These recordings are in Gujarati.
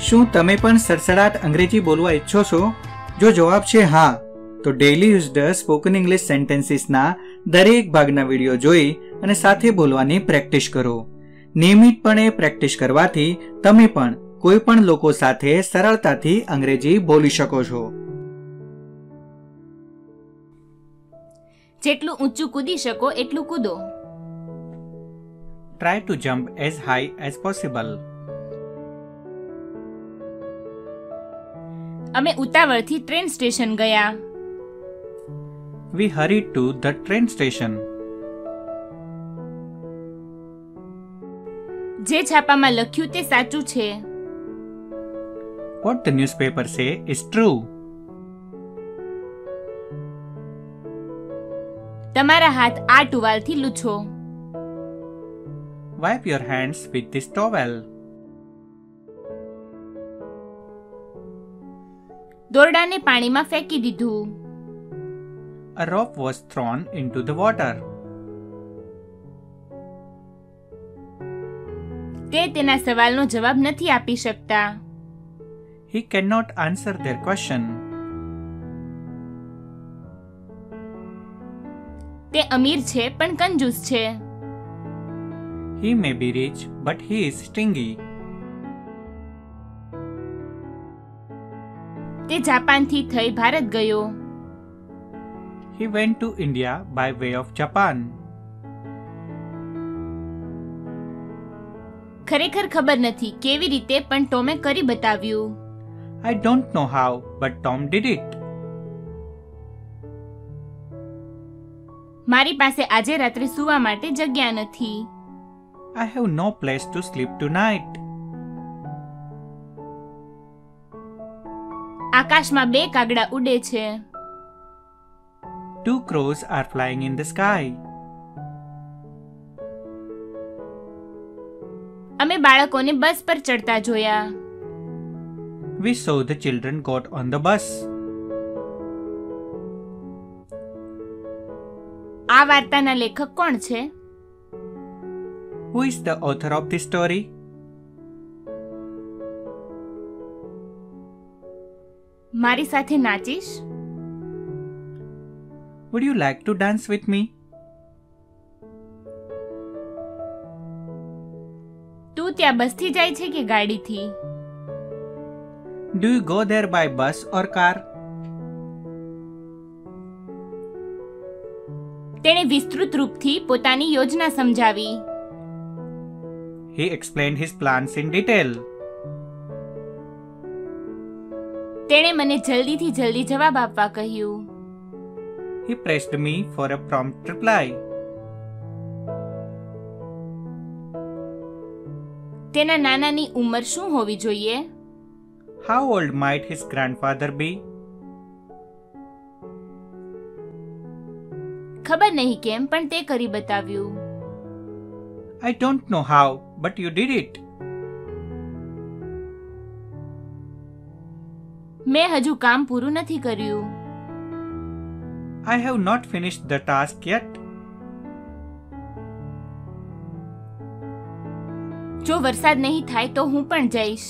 શું તમે પણ સડસડાટ અંગ્રેજી બોલવા ઈચ્છો છો? જો જવાબ છે હા, તો ડેઇલી યુઝડ સ્પોકન ઇંગ્લિશ સેન્ટેન્સીસના દરેક ભાગના વિડીયો જોઈ અને સાથે બોલવાની પ્રેક્ટિસ કરો. નિયમિતપણે પ્રેક્ટિસ કરવાથી તમે પણ કોઈ પણ લોકો સાથે સરળતાથી અંગ્રેજી બોલી શકો છો. જેટલું ઊંચું કૂદી શકો એટલું કૂદો. Try to jump as high as possible. અમે ઉતાવળથી ટ્રેન સ્ટેશન ગયા. We hurried to the train station. જે છાપામાં લખ્યું તે સાચું છે. What the newspaper say is true. તમારા હાથ આ ટુવાલથી લૂછો. Wipe your hands with this towel. દોરડાને પાણીમાં ફેંકી દીધું. A rope was thrown into the water. તે તેના સવાલનો જવાબ નથી આપી શકતા. He cannot answer their question. તે અમીર છે પણ કંજૂસ છે. He may be rich, but he is stingy. તે જાપાનથી થઈ ભારત ગયો. He went to India by way of Japan. ખરેખર ખબર નથી કેવી રીતે પણ ટોમે કરી બતાવ્યું. I don't know how, but Tom did it. મારી પાસે આજે રાત્રે સૂવા માટે જગ્યા નથી. I have no place to sleep tonight. આકાશમાં બે કાગડા ઉડે છે. Two crows are flying in the sky. અમે બાળકોને બસ પર ચડતા જોયા. We saw the children got on the bus. આ વાર્તાના લેખક કોણ છે? Who is the author of this story? મારી સાથે નાચીશ? Would you like to dance with me? તું ત્યાં બસથી જાય છે કે ગાડીથી? Do you go there by bus or car? તેણે વિસ્તૃત રૂપથી પોતાની યોજના સમજાવી. He explained his plans in detail. તેણે મને જલ્દીથી જલ્દી જવાબ આપવા કહ્યું. He pressed me for a prompt reply. તેના નાનાની ઉંમર શું હોવી જોઈએ? How old might his grandfather be? ખબર નહીં કેમ પણ તે કરી બતાવ્યું. I don't know how, but you did it. મેં હજુ કામ પૂરું નથી કર્યું. I have not finished the task yet. જો વરસાદ નહીં થાય તો હું પણ જઈશ.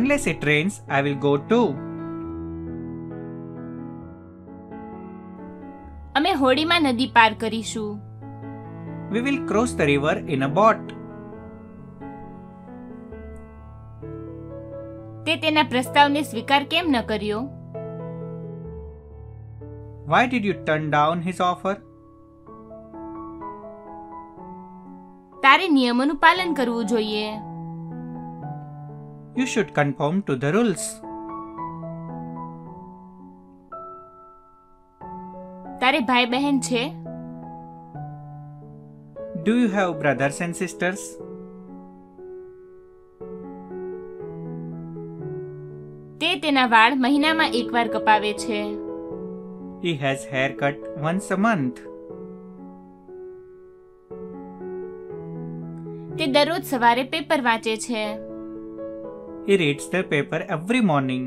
Unless it rains, I will go too. અમે હોડીમાં નદી પાર કરીશું. We will cross the river in a boat. તે તેના પ્રસ્તાવને સ્વીકાર કેમ ન કર્યો? Why did you turn down his offer? તારે નિયમોનું પાલન કરવું જોઈએ. You should conform to the rules. તારે ભાઈ બહેન છે? Do you have brothers and sisters? તે તેના વાળ મહિનામાં એકવાર કપાવે છે. He has haircut once a month. તે દરરોજ સવારે પેપર વાંચે છે. He reads the paper every morning.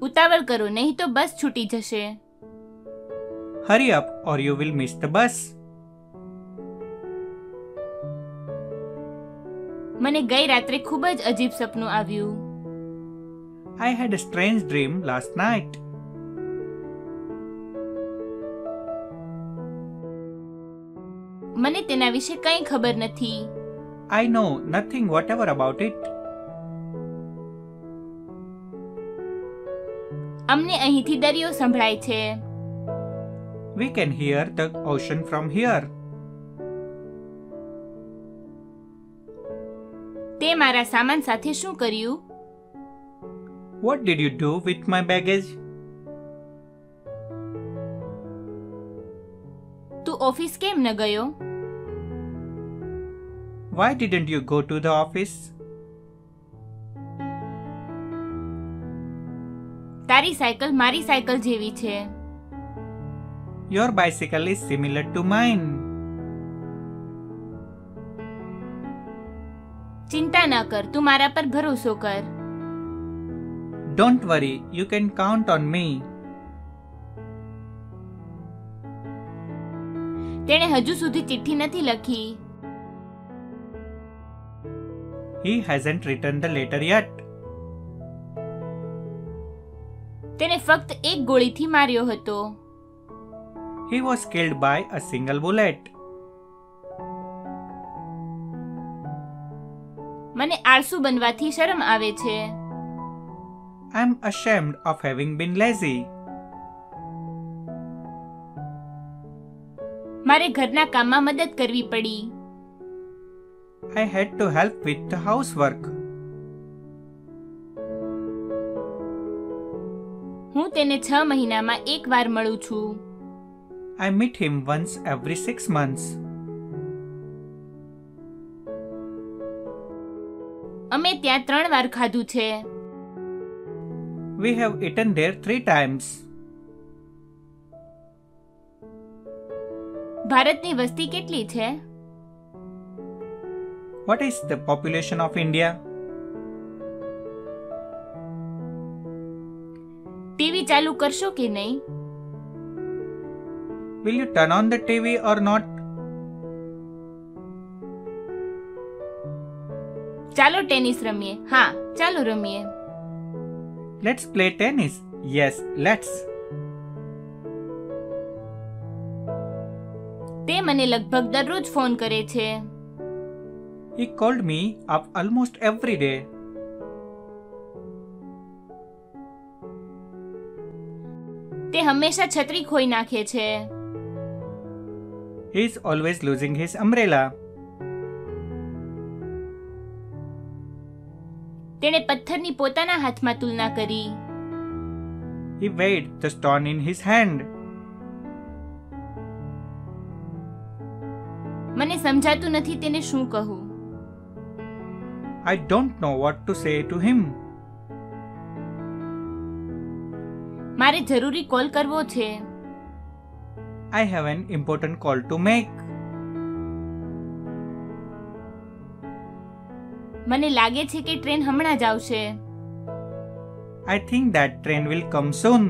ઉતાવળ કરો નહીં તો બસ છૂટી જશે. Hurry up or you will miss the bus. મને ગઈ રાત્રે ખૂબ જ અજીબ સપનું આવ્યું. I had a strange dream last night. મને તેના વિશે કંઈ ખબર નથી. I know nothing whatever about it. અમને અહીંથી દરિયો સંભળાય છે. We can hear the ocean from here. તે મારા સામાન સાથે શું કર્યું? What did you do with my baggage? તું ઓફિસ કેમ ન ગયો? Why didn't you go to the office? તારી સાયકલ મારી સાયકલ જેવી છે. Your bicycle is similar to mine. ચિંતા ન કર, તું મારા પર ભરોસો કર. Don't worry, you can count on me. તેણે હજુ સુધી ચિઠ્ઠી નથી લખી. He hasn't written the letter yet. તેને ફક્ત એક ગોળીથી માર્યો હતો. He was killed by a single bullet. મને આળસુ બનવાથી શરમ આવે છે. I'm ashamed of having been lazy. મારે ઘરના કામમાં મદદ કરવી પડી. I had to help with the housework. હું તેને 6 મહિનામાં એક વાર મળું છું. I meet him once every 6 months. અમે ત્યાં 3 વાર ખાધું છે. We have eaten there 3 times. ભારતની વસ્તી કેટલી છે? What is the population of India? TV ચાલુ કરશો કે નહીં? Will you turn on the TV or not? ચાલો ટેનિસ રમીએ. હા, ચાલો રમીએ. Let's play tennis. Yes, let's. તે મને લગભગ દરરોજ ફોન કરે છે. He called me up almost every day. તે હંમેશા છત્રી ખોઈ નાખે છે. He is always losing his umbrella. તેણે પથ્થરની પોતાના હાથમાં તુલના કરી. He weighed the stone in his hand. મને સમજાતું નથી તેને શું કહું. I don't know what to say to him. મારે જરૂરી કોલ કરવો છે. I have an important call to make. મને લાગે છે કે ટ્રેન હમણાં જ આવશે. I think that train will come soon.